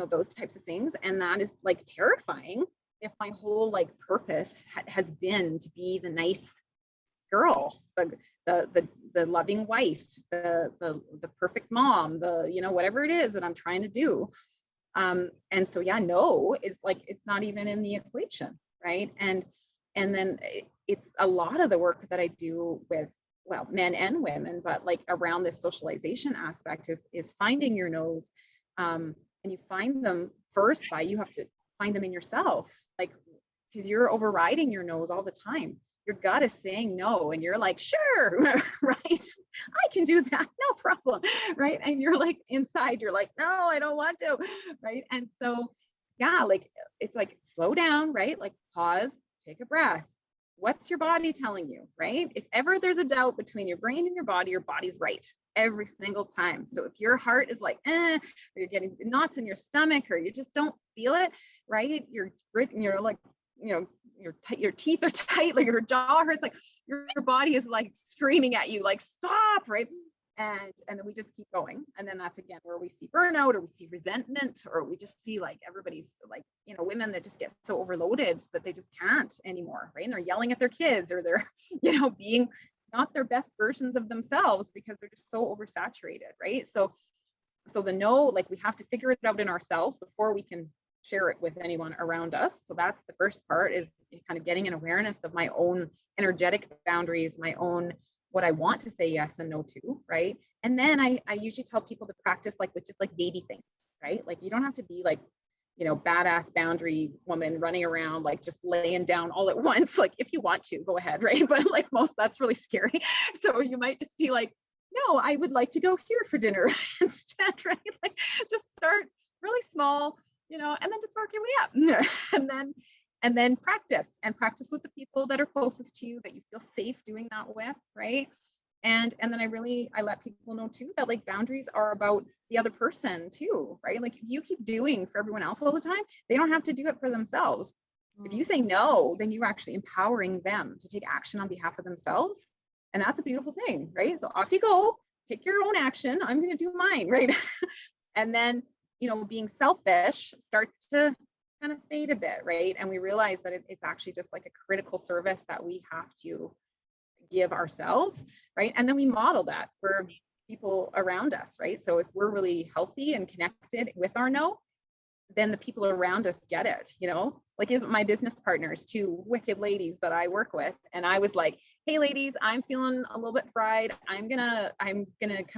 B: those types of things. And that is like terrifying if my whole like purpose has been to be the nice girl, the loving wife, the perfect mom, whatever it is that I'm trying to do. And so, yeah, no, it's like, it's not even in the equation, right? And then it's a lot of the work that I do with, well, men and women, but like around this socialization aspect is finding your no's. And you find them first you have to find them in yourself, like, because you're overriding your no's all the time. Your gut is saying no, and you're like, sure, right? I can do that, no problem, right? And you're like, inside, you're like, no, I don't want to, right? And so, yeah, like, it's like, slow down, right? Like, pause, take a breath. What's your body telling you, right? If ever there's a doubt between your brain and your body's right every single time. So if your heart is like, or you're getting knots in your stomach, or you just don't feel it, right? You're like, your teeth are tight, like your jaw hurts, like your body is like screaming at you, like stop, right? And then we just keep going. And then that's again where we see burnout, or we see resentment, or we just see like everybody's like, women that just get so overloaded that they just can't anymore, right? And they're yelling at their kids, or they're, being not their best versions of themselves because they're just so oversaturated, right? So the no, like we have to figure it out in ourselves before we can share it with anyone around us. So that's the first part, is kind of getting an awareness of my own energetic boundaries, my own what I want to say yes and no to, right? And then I usually tell people to practice like with just like baby things, right? Like you don't have to be like, badass boundary woman running around like just laying down all at once. Like if you want to, go ahead, right? But like that's really scary. So you might just be like, no, I would like to go here for dinner instead, right? Like just start really small, and then just work your way up. and then practice with the people that are closest to you, that you feel safe doing that with, right? And then I let people know too that like boundaries are about the other person too, right? Like if you keep doing for everyone else all the time, they don't have to do it for themselves. If you say no, then you're actually empowering them to take action on behalf of themselves. And that's a beautiful thing, right? So off you go, take your own action. I'm going to do mine, right? And then, being selfish starts to kind of fade a bit, right? And we realize that it's actually just like a critical service that we have to give ourselves, right? And then we model that for people around us, right? So if we're really healthy and connected with our no, then the people around us get it, like my business partners, two wicked ladies that I work with. And I was like, hey ladies, I'm feeling a little bit fried. I'm gonna kind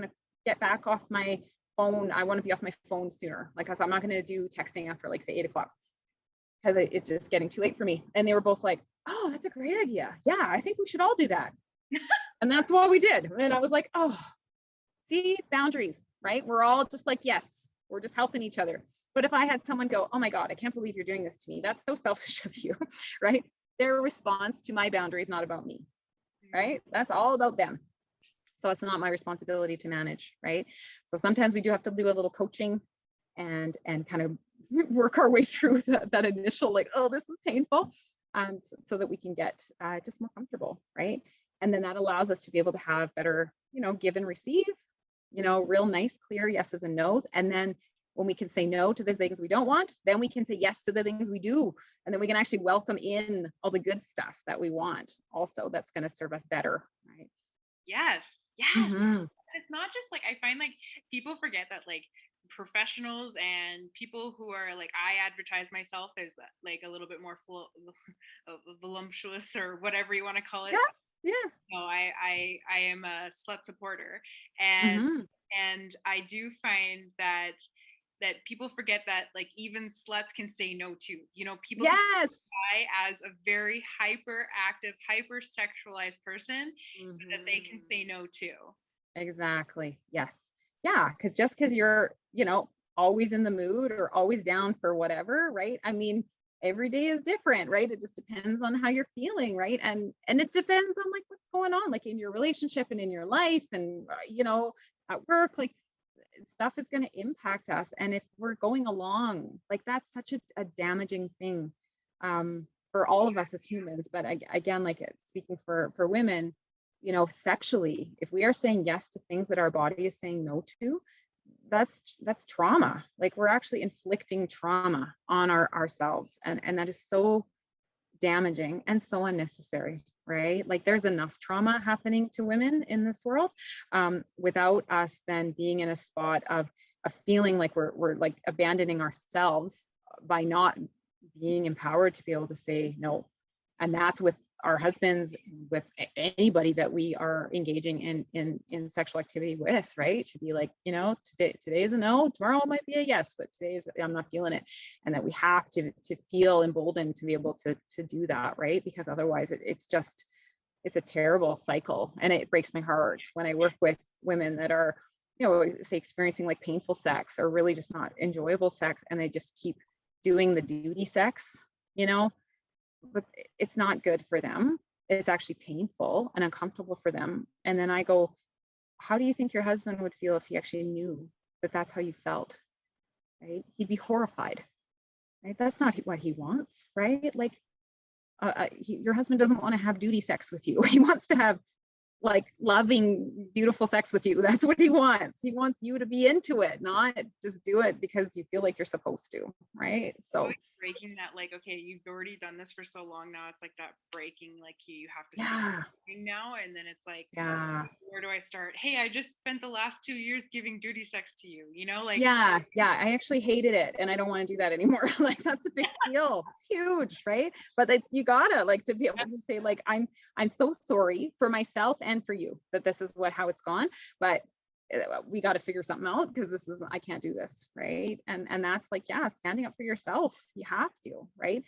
B: of get back off my phone. I want to be off my phone sooner. Like I'm not gonna do texting after like say 8 o'clock because it's just getting too late for me. And they were both like, oh, that's a great idea. Yeah, I think we should all do that. And that's what we did. And I was like, oh, see, boundaries, right? We're all just like, yes, we're just helping each other. But if I had someone go, oh my God, I can't believe you're doing this to me, that's so selfish of you, right? Their response to my boundary is not about me, right? That's all about them. So it's not my responsibility to manage, right? So sometimes we do have to do a little coaching and kind of work our way through that initial like, oh, this is painful, so that we can get just more comfortable, right? And then that allows us to be able to have better, give and receive, real nice, clear yeses and nos. And then when we can say no to the things we don't want, then we can say yes to the things we do. And then we can actually welcome in all the good stuff that we want also, that's going to serve us better, right?
A: Yes.
B: Mm-hmm.
A: It's not just like, I find like people forget that like professionals and people who are like, I advertise myself as like a little bit more voluptuous or whatever you want to call it.
B: Yeah.
A: No, I am a slut supporter, and
B: Mm-hmm.
A: and I do find that people forget that like even sluts can say no too. People can
B: Yes.
A: identify as a very hyperactive, hyper sexualized person, but that they can say no too.
B: Exactly. Yes. Yeah. Because just because you're, always in the mood or always down for whatever, right? I mean, every day is different, right? It just depends on how you're feeling, right? And it depends on like what's going on, like in your relationship and in your life, and at work, like stuff is going to impact us. And if we're going along, like that's such a damaging thing for all of us as humans. But again, like speaking for women, sexually, if we are saying yes to things that our body is saying no to, that's trauma. Like we're actually inflicting trauma on ourselves, and that is so damaging and so unnecessary, right? Like there's enough trauma happening to women in this world without us then being in a spot of feeling like we're like abandoning ourselves by not being empowered to be able to say no. And that's with our husbands, with anybody that we are engaging in sexual activity with, right? To be like, today is a no, tomorrow might be a yes, but I'm not feeling it. And that we have to feel emboldened to be able to do that, right? Because otherwise it's a terrible cycle. And it breaks my heart when I work with women that are, say experiencing like painful sex or really just not enjoyable sex, and they just keep doing the duty sex, but it's not good for them. It's actually painful and uncomfortable for them. And then I go, how do you think your husband would feel if he actually knew that that's how you felt, right? He'd be horrified, right? That's not what he wants, right? Like your husband doesn't want to have duty sex with you. He wants to have like loving, beautiful sex with you. That's what he wants. He wants you to be into it, not just do it because you feel like you're supposed to, right? So
A: breaking that, like, okay, you've already done this for so long now. It's like that breaking, like you have to
B: yeah,
A: start now. And then it's like,
B: yeah,
A: where do I start? Hey, I just spent the last 2 years giving duty sex to you, you know, like,
B: yeah, I actually hated it and I don't want to do that anymore. Like that's a big deal. It's huge, right? But it's, you gotta like to be able to say like, I'm so sorry for myself and for you that this is how it's gone, but we got to figure something out because I can't do this, right? And that's like, yeah, standing up for yourself. You have to, right?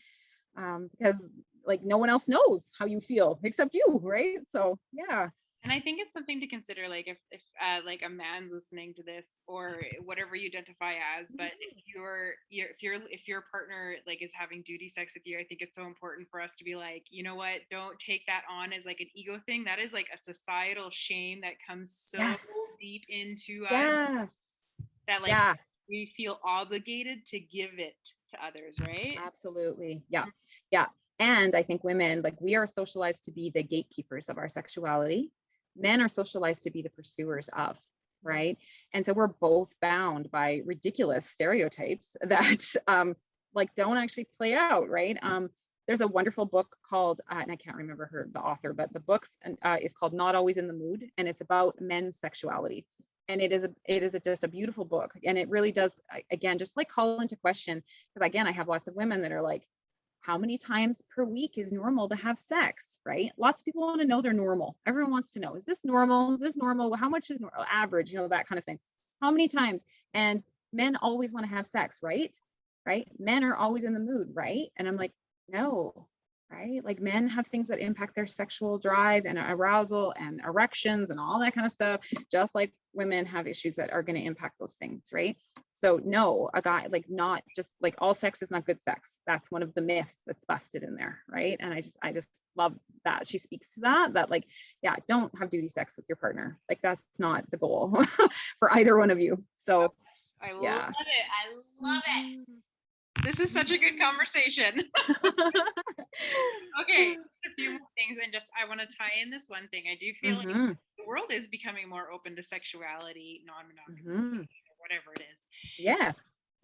B: Because like no one else knows how you feel except you, right? So yeah.
A: And I think it's something to consider, like if like a man's listening to this or whatever you identify as, but if your partner like is having duty sex with you, I think it's so important for us to be like, you know what, don't take that on as like an ego thing. That is like a societal shame that comes so
B: Yes.
A: deep into us
B: Yes.
A: that like
B: Yeah.
A: we feel obligated to give it to others, right?
B: Absolutely. Yeah. Yeah. And I think women, like we are socialized to be the gatekeepers of our sexuality. Men are socialized to be the pursuers of, right? And so we're both bound by ridiculous stereotypes that like don't actually play out, right? There's a wonderful book called, and I can't remember the author, but the book is called Not Always in the Mood, and it's about men's sexuality. And it is just a beautiful book, and it really does, again, just like call into question, because again, I have lots of women that are like, how many times per week is normal to have sex, right? Lots of people want to know they're normal. Everyone wants to know, is this normal? Is this normal? How much is normal? Average, that kind of thing. How many times? And men always want to have sex, right? Right? Men are always in the mood, right? And I'm like, no, right? Like men have things that impact their sexual drive and arousal and erections and all that kind of stuff, just like women have issues that are going to impact those things, right? So no, a guy, like not just like all sex is not good sex. That's one of the myths that's busted in there, right? And I just love that she speaks to that like, yeah, don't have duty sex with your partner. Like that's not the goal for either one of you. So
A: I love it. I love it. This is such a good conversation. Okay, a few more things, and just I want to tie in this one thing. I do feel like the world is becoming more open to sexuality, non-monogamy, or whatever it is.
B: Yeah.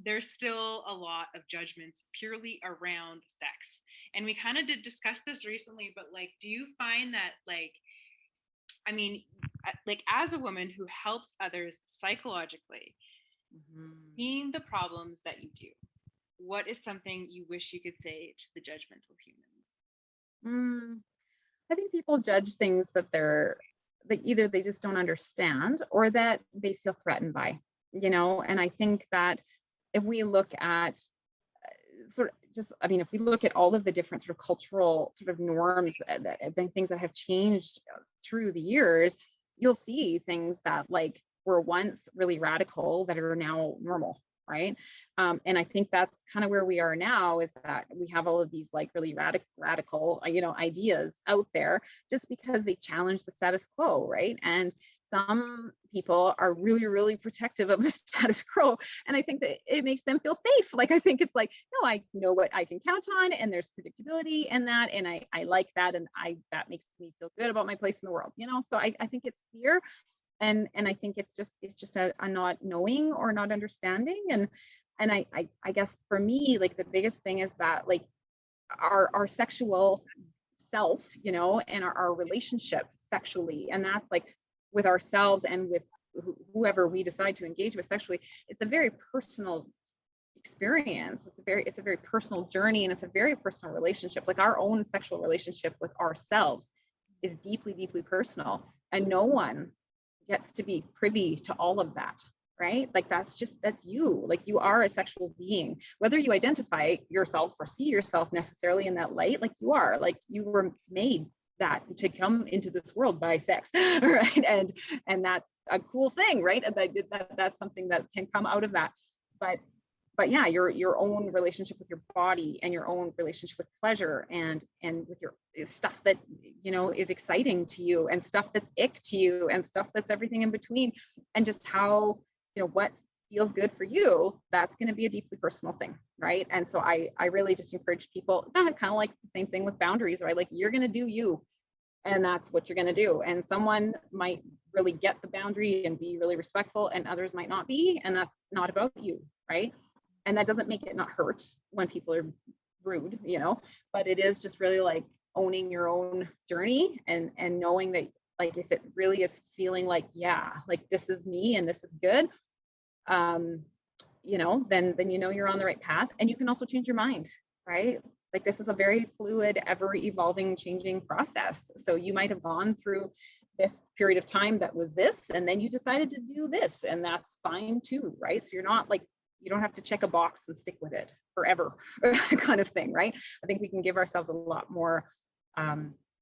A: There's still a lot of judgments purely around sex. And we kind of did discuss this recently, but like, do you find that like, I mean, like as a woman who helps others psychologically, seeing the problems that you do, what is something you wish you could say to the judgmental humans?
B: I think people judge things that either they just don't understand or that they feel threatened by, and I think that if we look at if we look at all of the different sort of cultural sort of norms, things that have changed through the years, you'll see things that like were once really radical that are now normal, right? And I think that's kind of where we are now, is that we have all of these like really radical, ideas out there just because they challenge the status quo, right? And some people are really, really protective of the status quo. And I think that it makes them feel safe. Like, I think it's like, no, I know what I can count on, and there's predictability in that. And I like that. And that makes me feel good about my place in the world, So I think it's fear. And I think it's just a not knowing or not understanding. And I guess for me, like the biggest thing is that like our sexual self, and our relationship sexually, and that's like with ourselves and with whoever we decide to engage with sexually, it's a very personal experience. It's a very personal journey, and it's a very personal relationship. Like our own sexual relationship with ourselves is deeply, deeply personal, and no one gets to be privy to all of that, right? Like that's you. Like you are a sexual being, whether you identify yourself or see yourself necessarily in that light, like you are, like you were made that to come into this world by sex, right? And that's a cool thing, right? That's something that can come out of that. But yeah, your own relationship with your body and your own relationship with pleasure and with your stuff that is exciting to you, and stuff that's ick to you, and stuff that's everything in between, and just how what feels good for you, that's going to be a deeply personal thing, right? And so I really just encourage people, kind of like the same thing with boundaries, right? Like, you're going to do you, and that's what you're going to do. And someone might really get the boundary and be really respectful, and others might not be, and that's not about you, right? And that doesn't make it not hurt when people are rude, you know, but it is just really like owning your own journey, and knowing that, like, if it really is feeling like, yeah, like this is me and this is good, you know, then you know you're on the right path. And you can also change your mind, right? Like, this is a very fluid, ever evolving, changing process. So you might have gone through this period of time that was this, and then you decided to do this, and that's fine too, right? So you're not like, you don't have to check a box and stick with it forever kind of thing, right? I think we can give ourselves a lot more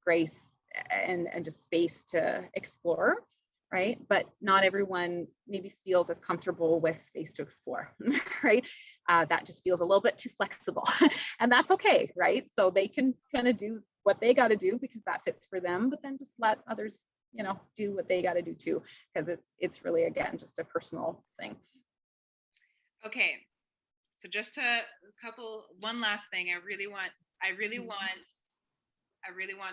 B: grace and just space to explore, right? But not everyone maybe feels as comfortable with space to explore, right? That just feels a little bit too flexible, and that's okay, right? So they can kind of do what they got to do because that fits for them, but then just let others, you know, do what they got to do too, because it's really, again, just a personal thing.
A: Okay, so just one last thing. I really want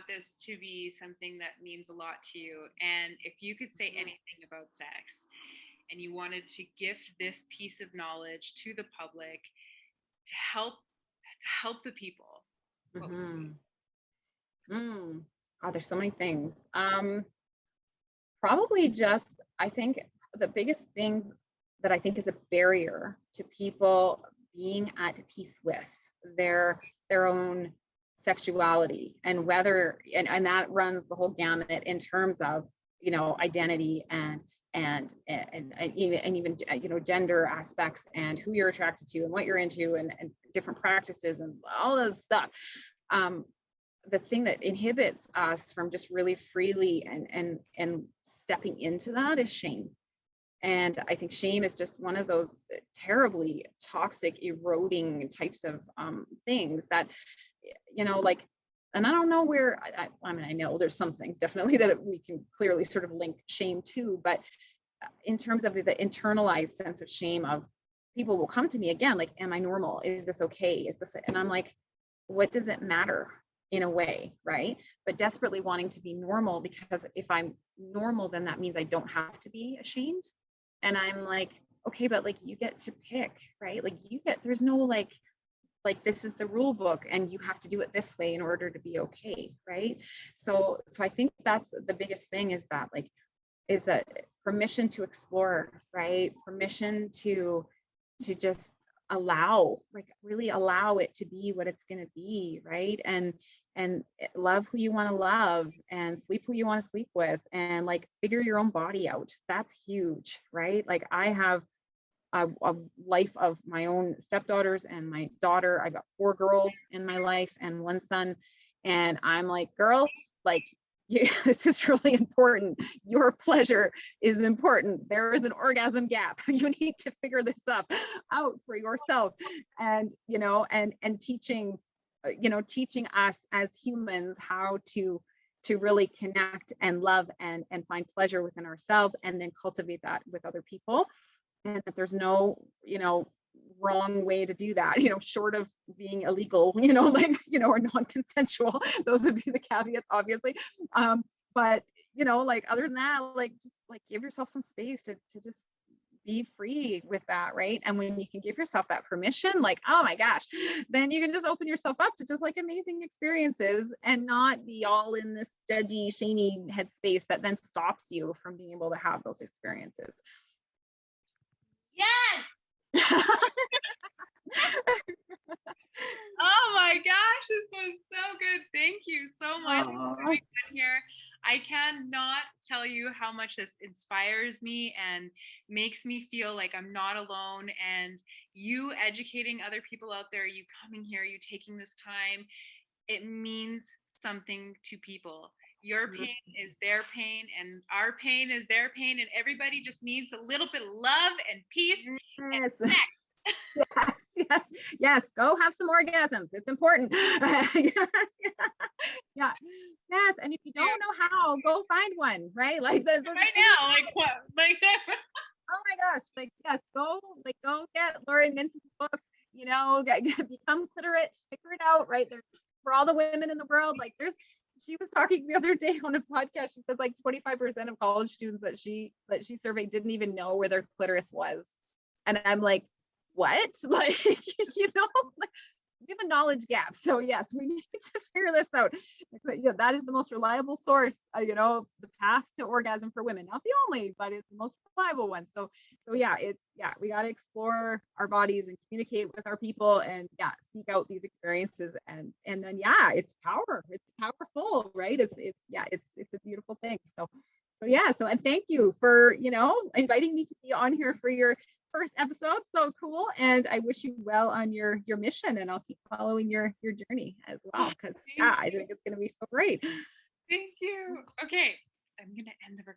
A: this to be something that means a lot to you. And if you could say anything about sex, and you wanted to gift this piece of knowledge to the public to help the people.
B: God, there's so many things. Probably just, I think the biggest thing that I think is a barrier to people being at peace with their own sexuality, and whether, and that runs the whole gamut in terms of, you know, identity and even you know, gender aspects, and who you're attracted to and what you're into, and different practices and all this stuff. The thing that inhibits us from just really freely and stepping into that is shame. And I think shame is just one of those terribly toxic, eroding types of things that, you know, like, and I don't know where, I mean, I know there's some things definitely that we can clearly sort of link shame to, but in terms of the internalized sense of shame, of people will come to me again, like, am I normal? Is this okay? Is this, and I'm like, what does it matter in a way, right? But desperately wanting to be normal, because if I'm normal, then that means I don't have to be ashamed. And I'm like, okay, but like, you get to pick, right? Like, there's no like this is the rule book and you have to do it this way in order to be okay, right? So I think that's the biggest thing, is that permission to explore, right? Permission to just allow, like, really allow it to be what it's going to be, right? And love who you want to love, and sleep who you want to sleep with, and like, figure your own body out. That's huge, right? Like, I have a life of my own stepdaughters and my daughter. I've got 4 girls in my life and 1 son. And I'm like, girls, like, this is really important. Your pleasure is important. There is an orgasm gap. You need to figure this stuff out for yourself. And, you know, and teaching us as humans how to really connect and love and find pleasure within ourselves, and then cultivate that with other people. And that there's no, you know, wrong way to do that, you know, short of being illegal, you know, like, you know, or non-consensual. Those would be the caveats, obviously. But, you know, like, other than that, like, just like, give yourself some space to just be free with that, right? And when you can give yourself that permission, like, oh my gosh, then you can just open yourself up to just like amazing experiences, and not be all in this judgy, shamey headspace that then stops you from being able to have those experiences.
A: Yes. Oh my gosh, this was so good. Thank you so much for coming in here. I cannot tell you how much this inspires me and makes me feel like I'm not alone. And you educating other people out there, you coming here, you taking this time, it means something to people. Your pain is their pain, and our pain is their pain, and everybody just needs a little bit of love and peace.
B: Yes.
A: And
B: yes. Go have some orgasms. It's important. Yes. And if you don't know how, go find one, right? Like,
A: right now, like what? Like,
B: oh my gosh, like, yes, go get Lori Mintz's book, become cliterate, figure it out, right? There for all the women in the world. Like she was talking the other day on a podcast. She said like 25% of college students that she surveyed didn't even know where their clitoris was. And I'm like, what? Like, like, we have a knowledge gap. So yes, we need to figure this out. That is the most reliable source, the path to orgasm for women. Not the only, but it's the most reliable one. So yeah, we got to explore our bodies and communicate with our people and seek out these experiences. And then, it's powerful, right? It's a beautiful thing. So and thank you for, inviting me to be on here for your first episode. So cool. And I wish you well on your mission, and I'll keep following your journey as well, because I think it's going to be so great.
A: Thank you. Okay, I'm going to end the recording.